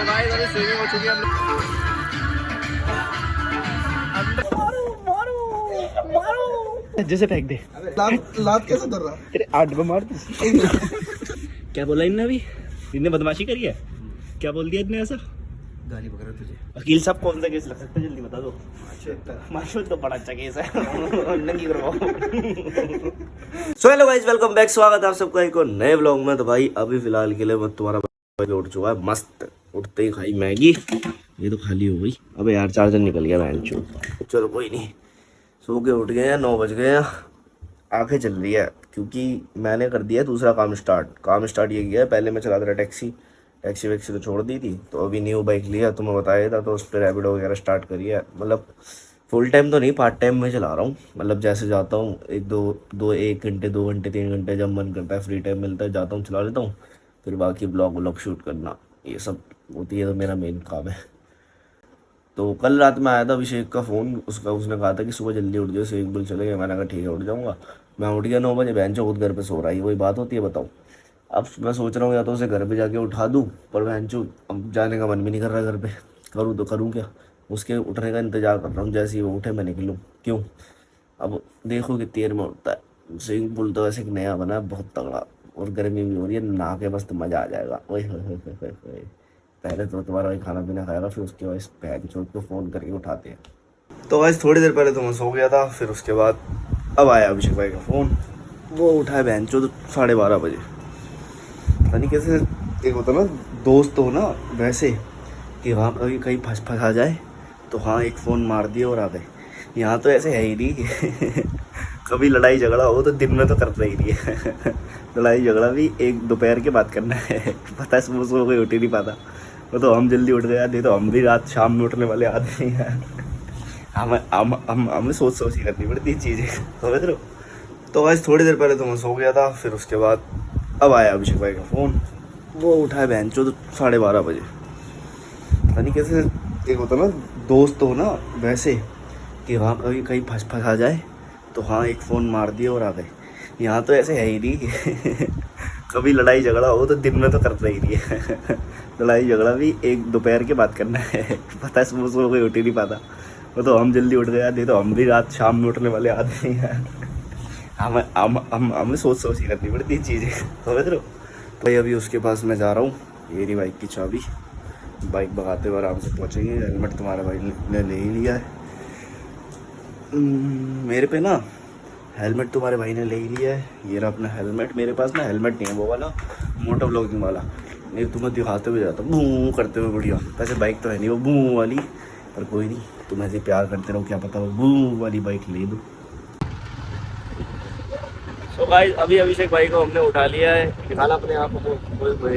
Guys अभी swimming हो चुकी है हम लोग। जैसे फेंक दे। लात कैसे धर रहा? तेरे 8 को मार क्या बोला इनने अभी? इनने बदमाशी करी है? क्या बोल दिया इनने ऐसा? गाली पकड़ा तुझे। वकील साहब कौन सा केस लग सकता है जल्दी बता दो। माशूद तो बड़ा अच्छा केस है। नंगी करवाओ। So hello guys, welcome back. स्वागत है आप सबका एक और नए व्लॉग में। तो भाई अभी फिलहाल के लिए मैं तुम्हारा भाई उठ चुका है मस्त। उठते ही खाई मैगी, ये तो खाली हो गई। अबे यार चार्जर निकल गया बहन चो। चलो कोई नहीं, सो के उठ गए हैं, 9 बज गए हैं। आंखें चल रही है क्योंकि मैंने कर दिया दूसरा काम स्टार्ट ये किया है। पहले मैं चलाता था टैक्सी वैक्सी तो छोड़ दी थी, तो अभी न्यू बाइक लिया, तो मैं बताया था, तो उस पर रैपिडो वगैरह स्टार्ट करी है। मतलब फुल टाइम तो नहीं, पार्ट टाइम में चला रहा हूँ। मतलब जैसे जाता हूँ 1 घंटे 2 घंटे 3 घंटे, जब मन करता है फ्री टाइम मिलता है जाता हूँ, चला लेता हूँ। फिर बाकी व्लॉग शूट करना ये सब होती है, तो मेरा मेन काम है। तो कल रात में आया था अभिषेक का फ़ोन, उसने कहा था कि सुबह जल्दी उठ जाओ, स्विमिंग पूल चले गए। मैंने कहा ठीक है उठ जाऊँगा। मैं उठ गया 9 बजे, बहन चो खुद घर पे सो रहा है। वही बात होती है बताओ। अब मैं सोच रहा हूँ या तो उसे घर पे जाके उठा दूँ, पर बहन चो अब जाने का मन भी नहीं कर रहा घर पे। करूँ तो करूँ क्या? उसके उठने का इंतज़ार कर रहा हूँ, जैसे ही वो उठे मैं निकलूँ। क्यों? अब देखो कितनी देर में उठता है। स्विमिंग पूल तो वैसे नया बना है बहुत तगड़ा, और गर्मी भी हो रही है, नहा के बस तो मज़ा आ जाएगा। ओए होए। पहले तो तुम्हारा वही खाना पीना खाएगा, फिर उसके बाद इस पैर छोट को फ़ोन करके उठाते हैं। तो आज थोड़ी देर पहले तो मैं सो गया था, फिर उसके बाद अब आया अभिषेक भाई का फ़ोन। वो उठाए बहन चो तो 12:30 बजे। पता नहीं कैसे एक होता ना दोस्त हो ना वैसे, कि वहाँ कभी कहीं फंसा जाए तो हाँ एक फ़ोन मार दिया और आ गए। यहाँ तो ऐसे है ही नहीं। कभी लड़ाई झगड़ा हो तो दिन में तो करता ही नहीं है। लड़ाई झगड़ा भी एक दोपहर के बाद करना है। पता है सुबह सुबह कोई उठ ही नहीं पाता। वो तो हम जल्दी उठ गए आते, तो हम भी रात शाम में उठने वाले आते नहीं हैं। हमें सोच ही करनी पड़ती है चीज़ें, समझ रहे हो। तो आज थोड़ी देर पहले तो मैं सो गया था, फिर उसके बाद अब आया अभिषेक भाई का फ़ोन। वो उठाए बहन चो तो 12:30 बजे। पता नहीं कैसे एक होता ना दोस्त हो ना वैसे, कि वहाँ कभी कहीं फंसा जाए तो हाँ एक फ़ोन मार दिया और आ गए। यहाँ तो ऐसे है ही नहीं। कभी लड़ाई झगड़ा हो तो दिन में तो करता ही नहीं है। लड़ाई झगड़ा भी एक दोपहर के बाद करना है। पता है सुबह सुबह कोई उठ ही नहीं पाता। वो तो हम जल्दी उठ गए आते, तो हम भी रात शाम में उठने वाले आते नहीं हैं। हमें सोच ही करनी पड़ती है चीज़ें, समझ रहे हो। तो भाई अभी उसके पास मैं जा रहा हूँ। ये रही बाइक की चाबी, बाइक भगाते हुए आराम से पहुँचेंगे। हेलमेट तुम्हारे भाई ने ले ही लिया है मेरे पे ना। हेलमेट तुम्हारे भाई ने ले ही लिया है। ये रहा अपना हेलमेट। मेरे पास ना हेलमेट नहीं है वो वाला मोटो ब्लॉगिंग वाला, नहीं तुम्हें दिखाते हुए जाता बूँ करते हुए बढ़िया। वैसे बाइक तो है नहीं वो बूँ वाली, पर कोई नहीं, तुम ऐसे प्यार करते रहो, क्या पता वो बूँ वाली बाइक ले दो। तो गाइस अभी अभिषेक भाई को हमने उठा लिया है। निकाला अपने आप को,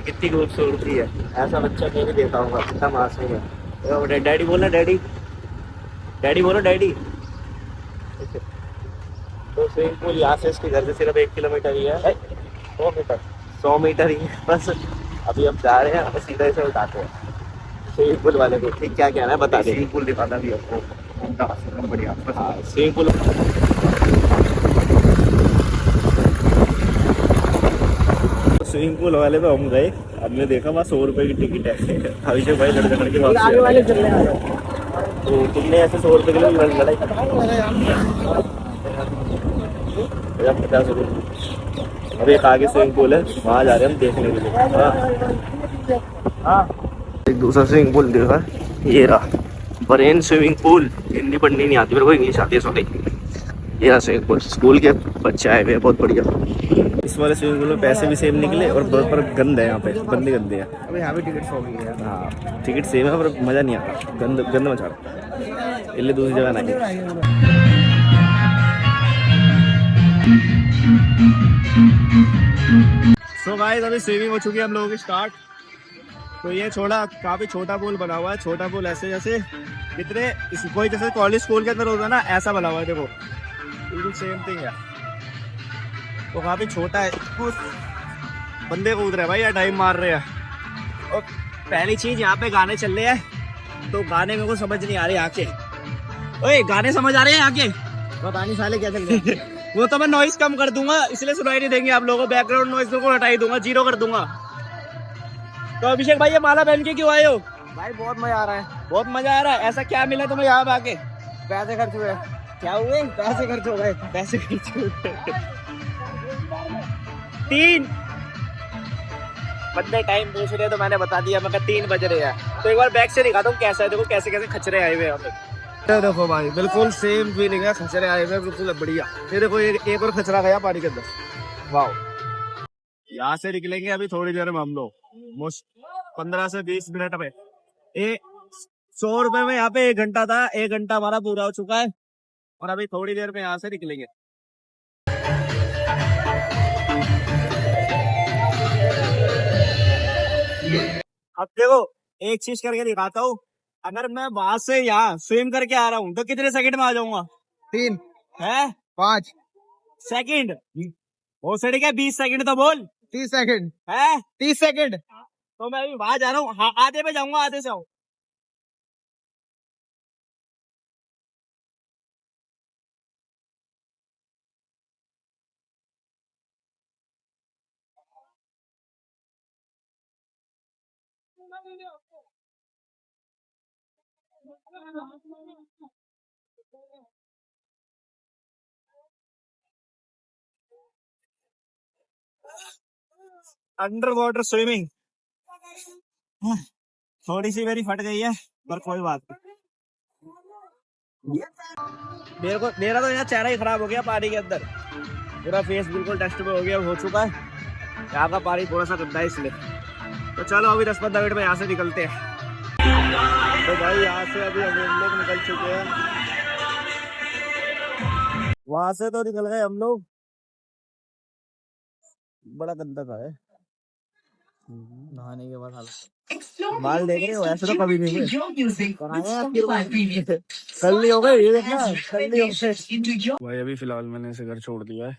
कितनी खूबसूरती है। ऐसा बच्चा कहीं नहीं देखा होगा, कितना मासूम है। डैडी बोला, डैडी बोलो डैडी। तो स्विमिंग पूल यहाँ से इसके घर से सिर्फ 1 किलोमीटर ही है, 100 मीटर ही है बस। अभी हम जा रहे हैं, हम सीधा से उठाते हैं स्विमिंग पूल वाले को। ठीक क्या कहना है बता दे। स्विमिंग पूल दिखाता भी आपको बढ़िया। हाँ स्विमिंग पूल। स्विमिंग पूल वाले पे हम गए, हमने देखा वहाँ 100 रुपये की टिकट है। अभिषेक भाई लड़के लड़के आगे वाले चल रहे हैं, तो तुमने ऐसे 100 रुपये के लिए लड़ाई 50 रुपये। अब एक आगे स्विमिंग पूल है, वहाँ जा रहे हैं हम देखने के लिए। हाँ एक दूसरा स्विमिंग पूल देखा, ये रहा बरेन स्विमिंग पूल। हिंदी पढ़नी नहीं आती मेरे को, इंग्लिश आती है सॉरी। ये रहा स्विमिंग पूल, स्कूल के बच्चे आए हुए हैं, बहुत बढ़िया। इस वाले स्विमिंग पूल में पैसे भी सेम निकले, और बहुत पर गंद है यहाँ पे, बंदे गंदे हैं। अबे यहाँ भी टिकट 100 की है। हाँ टिकट सेम है, पर मज़ा नहीं आता, गंद मचा रहा। इसलिए दूसरी जगह नहीं। सो गाइस अभी स्विमिंग हो चुकी है हम लोगों की स्टार्ट। तो ये काफ़ी छोटा पूल बना हुआ है। छोटा पूल ऐसे जैसे कितने कोई जैसे कॉलेज स्कूल के अंदर होता है ना, ऐसा बना हुआ है। देखो बिल्कुल सेम थिंग है। तो काफ़ी छोटा है, बंदे कूद रहे हैं भाई, या टाइम मार रहे हैं। और पहली चीज़ यहाँ पे गाने चल रहे हैं, तो गाने मेरे को समझ नहीं आ रहे यहाँ के। ओए गाने समझ आ रहे हैं यहाँ के? पता नहीं साले क्या चल रहा है। वो तो मैं नॉइस कम कर दूंगा, इसलिए सुनाई नहीं देंगे आप लोगों को। बैकग्राउंड नॉइस को हटा ही दूंगा, 0 कर दूंगा। तो अभिषेक भाई ये माला पहन के क्यों आए हो? भाई बहुत मजा आ रहा है, बहुत मजा आ रहा है। ऐसा क्या मिला तुम्हें यहाँ आके? पैसे खर्च हुए। क्या हुए? पैसे खर्च हो गए। पैसे खर्च हुए। 3 बंदे टाइम पूछ रहे तो मैंने बता दिया, मैं 3 बज रहे हैं। तो एक बार बैक से दिखाता हूँ कैसा है, देखो कैसे कैसे खचरे आए हुए यहाँ पे। देखो भाई बिल्कुल सेम फीलिंग है, खचरे आए हुए बिल्कुल बढ़िया। ये देखो एक और खचरा गया पानी के अंदर। वाह, यहाँ से निकलेंगे अभी थोड़ी देर में हम लोग, 15 से 20 मिनट में। 100 रुपए में यहाँ पे 1 घंटा था, 1 घंटा हमारा पूरा हो चुका है और अभी थोड़ी देर में यहाँ से निकलेंगे। अब देखो एक चीज करके दिखाता हूँ, अगर मैं वहां से यहाँ स्विम करके आ रहा हूँ तो कितने सेकंड में आ जाऊंगा? 3 है 5 सेकंड। हो सके क्या 20 सेकंड तो बोल। 30 सेकंड है, 30 सेकंड। तो मैं अभी वहां जा रहा हूँ, हाँ, आधे पे जाऊंगा, आधे से आऊँ। अंडर वाटर स्विमिंग थोड़ी सी मेरी फट गई है पर कोई बात नहीं। मेरा तो यहाँ चेहरा ही खराब हो गया पानी के अंदर, पूरा फेस बिल्कुल डस्ट में हो गया, हो चुका है। यहाँ का पानी थोड़ा सा गंदा है इसलिए। तो चलो अभी 10-15 मिनट में यहाँ से निकलते हैं। तो भाई यहाँ से अभी हम लोग निकल चुके हैं, वहां से तो निकल गए हम लोग। बड़ा गंदा था है नहाने के बाद हालत। बाल देख रहे हो, ऐसे तो कभी नहीं हुए। कल नहीं हो गए, ये देखना कल नहीं हो गए। भाई अभी फिलहाल मैंने इसे घर छोड़ दिया है,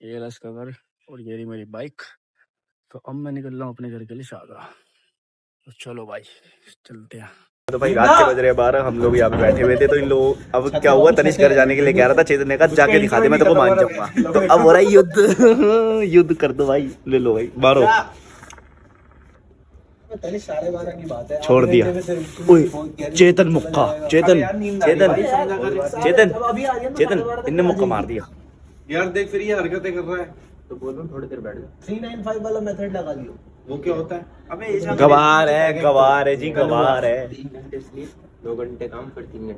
ये रहा इसका घर और ये रही मेरी बाइक। तो अब मैं निकल रहा हूँ अपने घर के लिए शाहदरा। तो चलो भाई चलते हैं। तो भाई रात के बज रहे 12, हम लोग यहाँ पे बैठे हुए थे। तो इन लोग अब क्या हुआ, तनिष्क घर जाने के लिए कह रहा था, चेतन ने कहा जाके दिखा दे मैं तेरे को मान जाऊंगा। तो अब हो रहा है युद्ध। युद्ध कर दो भाई, ले लो भाई, मारो। छोड़ दिया। ओए चेतन मुक्का, चेतन चेतन चेतन चेतन इनने मुक्का मार दिया यार। देख फिर ये हरकतें कर रहा है तो बोल रहा हूँ थोड़ी देर बैठ जा। 395 वाला मेथड लगा लियो। वो क्या होता है? अबे गवार है जी, गवार है। 3 घंटे स्लीप, 2 घंटे काम, फिर 3 घंटे।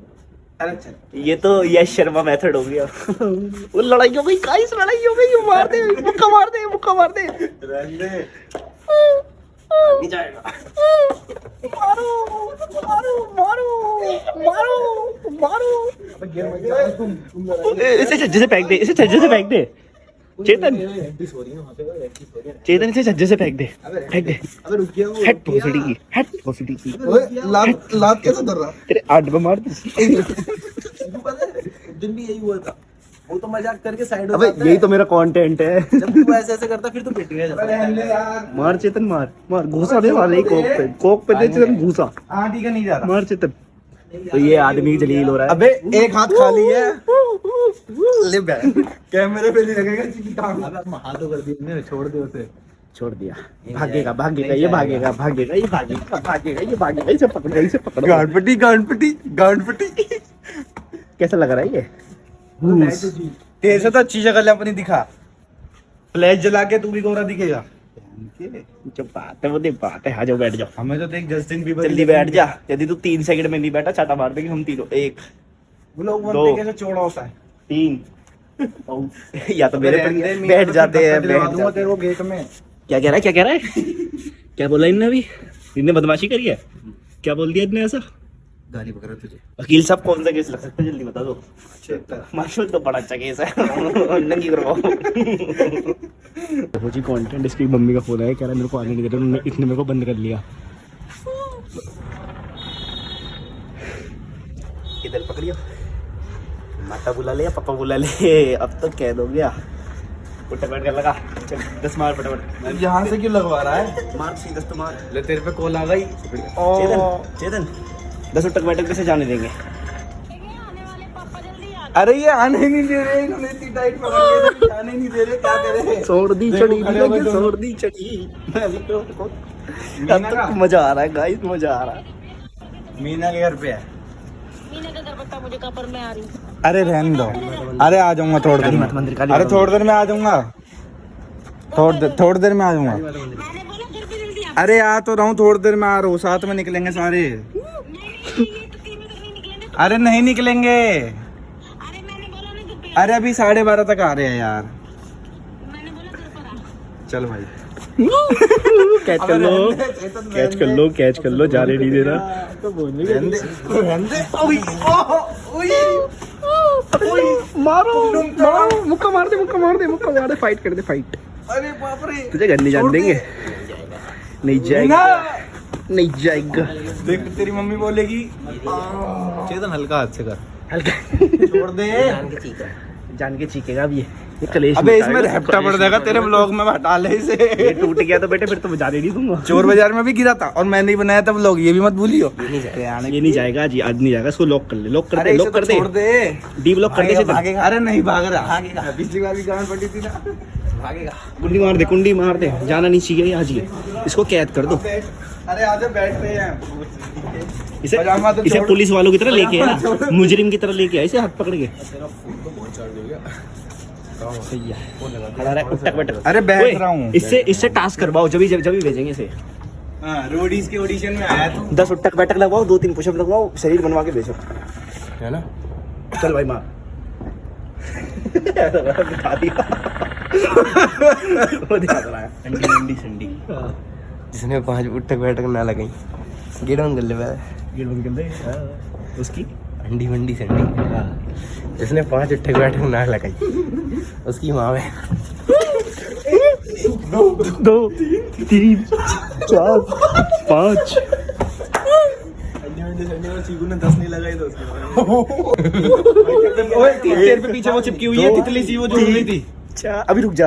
अरे अच्छा, ये तो यश शर्मा मेथड हो गया। वो लड़ाई हो गई गाइस, लड़ाई हो गई। मार दे मुक्का, मार दे मुक्का, मार दे। रहने दे। नहीं जाएगा। मारो मारो मारो मारो मारो। इसे छज्जे से फेंक दे, इसे छज्जे से फेंक दे। चेतन चेतन इसे छज्जे से फेंक दे, फेंक दे। अबे रुक गया वो। हेड भोसड़ी की, हेड भोसड़ी की। ओए लात कैसे धर रहा? तेरे आठ पे मार दे। दिन भी यही हुआ था, वो तो मजाक करके साइड अबे यही तो मेरा कंटेंट है। जब तू ऐसे ऐसे करता फिर तो पिट गया। रहने दे यार। मार चेतन, मार मार, घूसा दे वाले कोक पे दे चेतन, घूसा हाँ ठीक है, नहीं जा रहा। मार चेतन। तो ये आदमी जलील हो रहा है। अबे एक हाथ खाली है, ले बैठ। कैमरे पे नहीं लगेगा चीज़ काम। हाथों कर दिए, छोड़ दे उसे। छोड़ दिया। भागेगा भागेगा ये, भागेगा भागेगा ये, भागेगा भागेगा ये, भागेगा। इसे पकड़ो, इसे पकड़ो। गांडपट्टी गांडपट्टी गांडपट्टी। कैसा लग रहा है ये? तेरे से तो अच्छी शक्ल है अपनी दिखा। फ्लैश जला के तू भी गोरा दिखेगा। जो बात है वो देख, बात है। आ जाओ बैठ जाओ। हमें तो देख जस्टिन बीबर। जल्दी बैठ जा, यदि तू 3 सेकंड में नहीं बैठा चाटा मार देंगे हम तीनों। 1 वो लोग दो। बनते कैसे चौड़ा होता है। 3 या तो मेरे पर बैठ जाते हैं, बैठ जाते तेरे को गेट में। क्या कह रहा है, क्या कह रहा है? क्या बोला इनने अभी? इनने बदमाशी करी है? क्या बोल दिया इनने ऐसा? गाली पकड़ तुझे। वकील साहब कौन सा केस लग सकता है, जल्दी बता दो। मार्शल तो बड़ा अच्छा केस है। नंगी करवाओ। वो जी कंटेंट, इसकी मम्मी का फोन है, कह रहा है मेरे को आने नहीं दे रहा, उन्होंने इसने मेरे को बंद कर लिया। इधर पकड़ियो, माता बुला ले या पापा बुला ले, अब तो कह दो गया। फटाफट कर लगा, चल 10 मार फटाफट। यहाँ से क्यों लगवा रहा है? मार सीधा तो मार। ले तेरे पे कॉल आ गई। चेतन चेतन 10 उठक बैठक कैसे जाने देंगे? अरे ये आने नहीं दे रहे, इन्होंने इतनी टाइट पकड़ लिया, आने नहीं दे रहे, क्या करे? छोड़ दी देखो, चढ़ी, खड़े हो गए दोनों। छोड़ दी चढ़ी। मैं अभी तो अब तो मजा आ रहा है गाइस, मजा आ रहा है। मीना के घर पे है। मीना का घर बता मुझे कहाँ पर मैं आ रही हूँ। अरे रहने दो, अरे आ जाऊंगा थोड़ी देर में, अरे थोड़ी देर में आ जाऊंगा, थोड़ी देर में आ जाऊंगा। मैंने बोला घर पे जल्दी आ। अरे आ तो रहा हूँ, थोड़ी देर में आ रहा हूँ, साथ में निकलेंगे सारे। नहीं ये तो 3 बजे नहीं निकलेंगे। अरे नहीं निकलेंगे, अरे मैंने बोला ना घर पे। अरे अभी 12:30 तक आ रहे हैं यार। मैंने बोला घर पर आ। चल भाई, कैच कर लो, कैच कर लो, कैच कर लो, जाने नहीं देना। मारो मारो, मुक्का मार दे, मुक्का मार दे, मुक्का मार दे, फाइट कर दे, फाइट। अरे बाप रे, तुझे घर नहीं जाने देंगे, नहीं जाएगा, नहीं जाएगा। देख तेरी मम्मी बोलेगी चेतन हल्का हाथ से कर, हल्का छोड़ दे। जान के चीखेगा अब ये कलेश। अबे इसमें रेप्टा पड़ जाएगा तेरे ब्लॉग में, हटा ले इसे। ये टूट गया तो बेटे फिर तो मैं जाने नहीं दूंगा। चोर बाजार में भी गिरा था और मैंने ही बनाया था व्लॉग, ये भी मत भूलियो। ये नहीं जाएगा जी, आज नहीं जाएगा। इसको लॉक कर ले, लॉक कर अरे दे, इसे लॉक तो कर दे, छोड़ दे, डी ब्लॉक कर दे इसे। भागेगा। अरे नहीं भाग रहा, पिछली बार भी गांड पड़ी थी ना, भागेगा। कुंडी मार दे, कुंडी मार दे, जाना नहीं चाहिए आज ये। इसको कैद कर दो, अरे आजा बैठ रहे हैं। इसे पजामा तो इसे छोड़। पुलिस वालों की तरह लेके आए ना, मुजरिम की तरह लेके आए इसे हाथ पकड़ के। सही है, खड़ा रह, उठक बैठक। अरे बैठ ओए, रहा हूँ। इससे टास्क करवाओ, जब भी भेजेंगे इसे। हाँ, रोडीज के ऑडिशन में आया तू, 10 उठक बैठक लगवाओ, 2-3 पुशअप लगवाओ, शरीर बनवा के भेजो, है ना? चल भाई मार। दिखा दिया, वो दिखा रहा है। अंडी संडी जिसने 5 उठक बैठक ना लगाई गेट ऑन कर ले भाई। गेट बंद कर दे। उसकी अंडी मंडी संडी जिसने 5 उठक बैठक ना लगाई उसकी माँ में 2 3 4 5 अंडी मंडी संडी में चीकू ने 10 नहीं लगाई तो उसकी ओए तेरे पे पीछे वो चिपकी हुई है तितली सी, वो जो हुई थी। अच्छा अभी रुक जा।